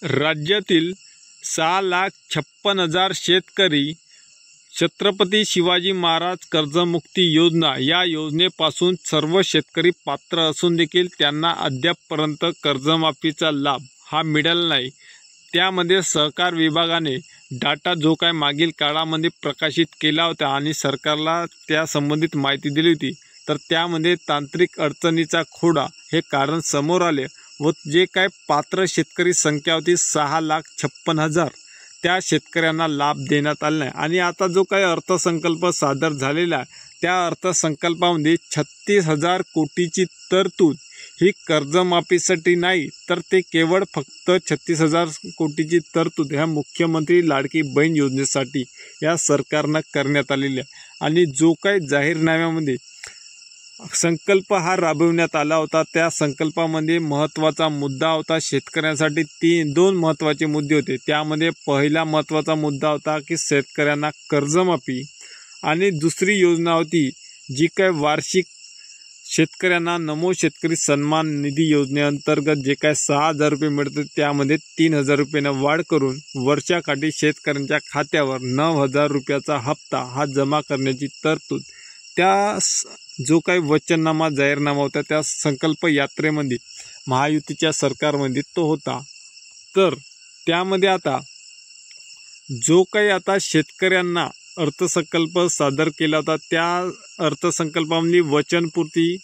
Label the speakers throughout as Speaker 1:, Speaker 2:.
Speaker 1: राज्यातील 6,56,000 शेतकरी छत्रपती शिवाजी महाराज कर्जमुक्ती योजना या योजनेपासून सर्व शेतकरी पात्र असून देखील त्यांना अद्यापपर्यंत कर्जमाफीचा लाभ हा मिळाला नाही। त्यामध्ये सहकार विभागाने डाटा जो काय मागील काळामध्ये प्रकाशित केला होता आणि सरकारला त्या संबंधित माहिती दिली होती, तर त्यामध्ये तांत्रिक अडचणीचा खोडा हे कारण समोर आले व जे काय पात्र शेतकरी संख्या होती 6,56,000 त्या शेतकऱ्यांना लाभ देण्यात आला नाही। आणि आता जो काही अर्थसंकल्प सादर झालेला आहे त्या अर्थसंकल्पामध्ये 36,000 कोटीची तरतूद ही कर्जमाफीसाठी नाही, तर ते केवळ फक्त 36,000 कोटीची तरतूद ह्या मुख्यमंत्री लाडकी बहीण योजनेसाठी या सरकारनं करण्यात आलेली आहे। आणि जो काही जाहीरनाम्यामध्ये संकल्प हा राबविण्यात आला होता त्या संकल्पामध्ये महत्त्वाचा मुद्दा होता शेतकऱ्यांसाठी दोन महत्त्वाचे मुद्दे होते। त्यामध्ये पहिला महत्त्वाचा मुद्दा होता की शेतकऱ्यांना कर्जमाफी आणि दुसरी योजना होती जी काय वार्षिक शेतकऱ्यांना नमो शेतकरी सन्मान निधी योजनेअंतर्गत जे काय 6,000 रुपये मिळतात त्यामध्ये 3,000 रुपयानं वाढ करून वर्षाकाठी शेतकऱ्यांच्या खात्यावर 9,000 रुपयाचा हप्ता हा जमा करण्याची तरतूद त्या जो काही वचननामा जाहीरनामा होता त्या संकल्प यात्रेमध्ये महायुतीच्या सरकारमध्ये तो होता। तर त्यामध्ये आता जो काही आता शेतकऱ्यांना अर्थसंकल्प सादर केला होता त्या अर्थसंकल्पामध्ये वचनपूर्ती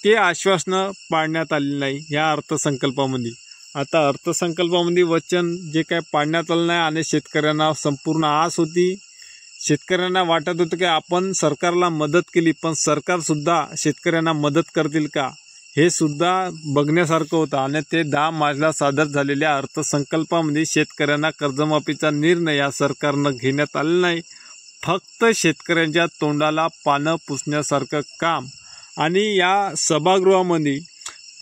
Speaker 1: ते आश्वासनं पाळण्यात आली नाही या अर्थसंकल्पामध्ये। आता अर्थसंकल्पामध्ये वचन जे काय पाळण्यात आलं नाही आणि शेतकऱ्यांना संपूर्ण आस होती, शेतकऱ्यांना वाटत होतं की आपण सरकारला मदत केली पण सरकारसुद्धा शेतकऱ्यांना मदत करतील का हे सुद्धा बघण्यासारखं होतं। आणि ते 10 मार्चला सादर झालेल्या अर्थसंकल्पामध्ये शेतकऱ्यांना कर्जमाफीचा निर्णय या सरकारनं घेण्यात आला नाही। फक्त शेतकऱ्यांच्या तोंडाला पानं पुसण्यासारखं काम आणि या सभागृहामध्ये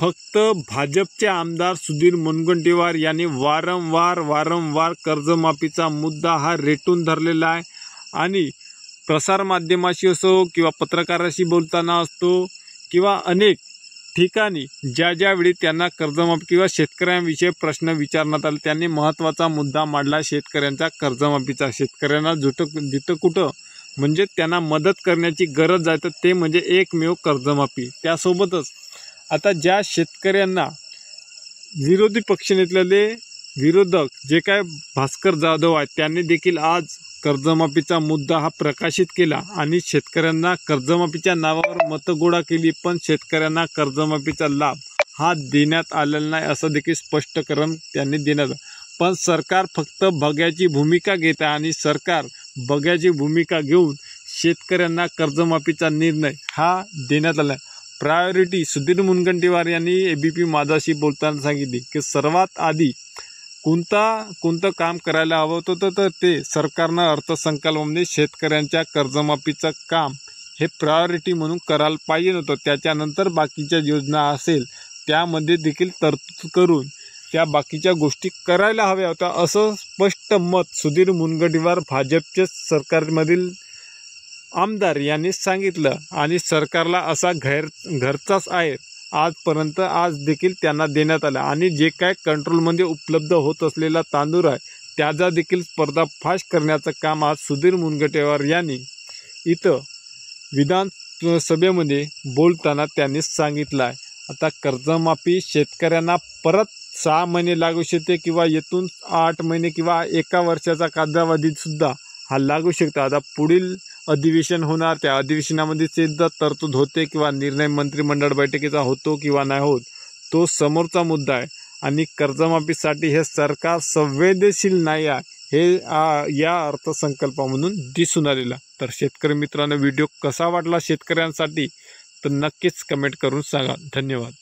Speaker 1: फक्त भाजपचे आमदार सुधीर मुनगंटीवार यांनी वारंवार कर्जमाफीचा मुद्दा हा रेटून धरलेला आहे। आणि प्रसारमाध्यमाशी असो किंवा पत्रकाराशी बोलताना असतो किंवा अनेक ठिकाणी ज्यावेळी त्यांना कर्जमाफी किंवा शेतकऱ्यांविषयी प्रश्न विचारण्यात आले त्यांनी महत्त्वाचा मुद्दा मांडला शेतकऱ्यांचा कर्जमाफीचा। शेतकऱ्यांना जिथं कुठं म्हणजे त्यांना मदत करण्याची गरज आहे तर ते म्हणजे एकमेव कर्जमाफी। त्यासोबतच आता ज्या शेतकऱ्यांना विरोधी पक्षनेतेले विरोधक जे काय भास्कर जाधव आहेत त्यांनी देखील आज कर्जमाफीचा मुद्दा हा प्रकाशित केला आणि शेतकऱ्यांना कर्जमाफीच्या नावावर मतगोळा केली पण शेतकऱ्यांना कर्जमाफीचा लाभ हा देण्यात आलेला नाही असं देखील स्पष्टीकरण त्यांनी देण्यात आलं। पण सरकार फक्त बघ्याची भूमिका घेत आहे आणि सरकार बघ्याची भूमिका घेऊन शेतकऱ्यांना कर्जमाफीचा निर्णय हा देण्यात आला आहे। प्रायोरिटी सुधीर मुनगंटीवार यांनी ABP माझाशी बोलताना सांगितले की सर्वात आधी कोणतं काम करायला हवं होतं तर ते सरकारनं अर्थसंकल्पामध्ये शेतकऱ्यांच्या कर्जमाफीचं काम हे प्रायोरिटी म्हणून करायला पाहिजे होतं। त्याच्यानंतर बाकीच्या योजना असेल त्यामध्ये देखील तरतूद करून त्या बाकीच्या गोष्टी करायला हव्या होत्या असं स्पष्ट मत सुधीर मुनगंटीवार भाजपचे सरकारमधील आमदार यांनी सांगितलं। आणि सरकारला असा घरचाच आहे आजपर्यंत आज देखील त्यांना देण्यात आला आणि जे काय कंट्रोलमध्ये उपलब्ध होत असलेला तांदूळ आहे त्याचा देखील पर्दाफाश करण्याचं काम आज सुधीर मुनगंटीवार यांनी इथं विधानसभेमध्ये बोलताना त्यांनी सांगितलं आहे। आता कर्जमाफी शेतकऱ्यांना परत 6 महिने लागू शकते किंवा येथून 8 महिने किंवा 1 वर्षाचा कालावधीसुद्धा हा लागू शकतो। आता पुढील अधिवेशन होणार त्या अधिवेशनामध्ये सुद्धा तरतूद होते किंवा निर्णय मंत्रिमंडळ बैठकीचा होतो किंवा नाही होत तो समोरचा मुद्दा आहे। आणि कर्जमाफीसाठी हे सरकार संवेदनशील नाही आहे हे या अर्थसंकल्पामधून दिसून आलेला। तर शेतकरी मित्रांनो व्हिडिओ कसा वाटला शेतकऱ्यांसाठी तर नक्कीच कमेंट करून सांगा। धन्यवाद।